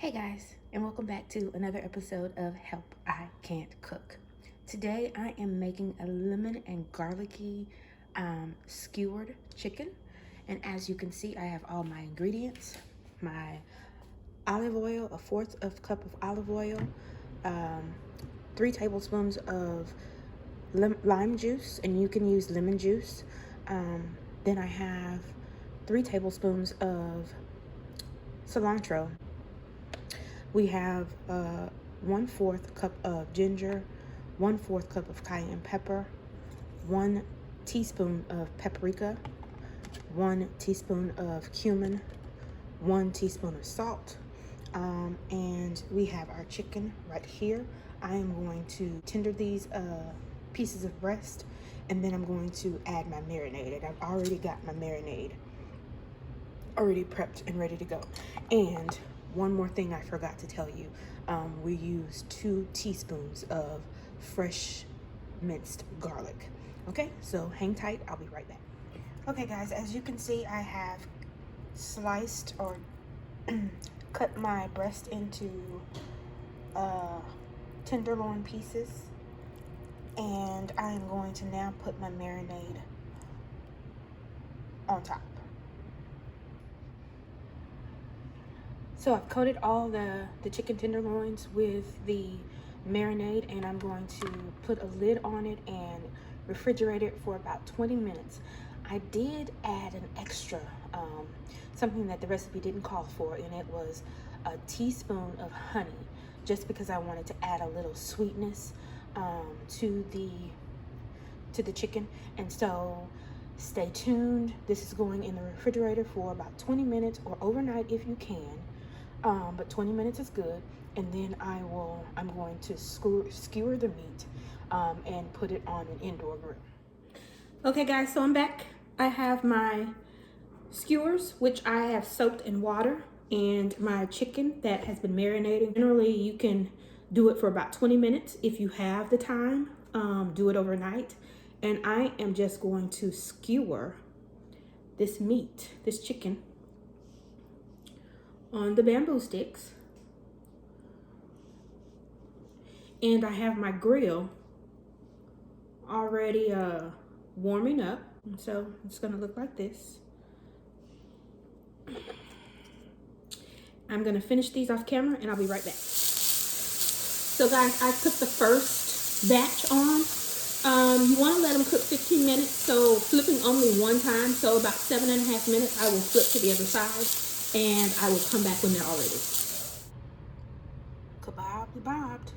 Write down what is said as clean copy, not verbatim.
Hey guys, and welcome back to another episode of Help I Can't Cook. Today I am making a lemon and garlicky skewered chicken. And as you can see, I have all my ingredients. My olive oil, a fourth of cup of olive oil, 3 tablespoons of lime juice, and you can use lemon juice. Then I have 3 tablespoons of cilantro. We have 1/4 cup of ginger, 1/4 cup of cayenne pepper, 1 teaspoon of paprika, 1 teaspoon of cumin, 1 teaspoon of salt, and we have our chicken right here. I am going to tender these pieces of breast, and then I'm going to add my marinade. And I've already got my marinade already prepped and ready to go. And one more thing I forgot to tell you, we use 2 teaspoons of fresh minced garlic. Okay, so hang tight, I'll be right back. Okay guys, as you can see, I have sliced or cut my breast into tenderloin pieces, and I am going to now put my marinade on top. So I've coated all the chicken tenderloins with the marinade, and I'm going to put a lid on it and refrigerate it for about 20 minutes. I did add an extra, something that the recipe didn't call for, and it was a teaspoon of honey, just because I wanted to add a little sweetness to the chicken. And so stay tuned. This is going in the refrigerator for about 20 minutes or overnight if you can. But 20 minutes is good, and then I'm going to skewer the meat and put it on an indoor grill. Okay guys, so I'm back. I have my skewers, which I have soaked in water, and my chicken that has been marinating. Generally, you can do it for about 20 minutes if you have the time. Do it overnight. And I am just going to skewer this meat, this chicken, on the bamboo sticks. And I have my grill already warming up. And so it's gonna look like this. I'm gonna finish these off camera and I'll be right back. So guys, I put the first batch on. You wanna let them cook 15 minutes, so flipping only one time, so about 7.5 minutes, I will flip to the other side. And I will come back when they're all ready. Kebabs bobbed.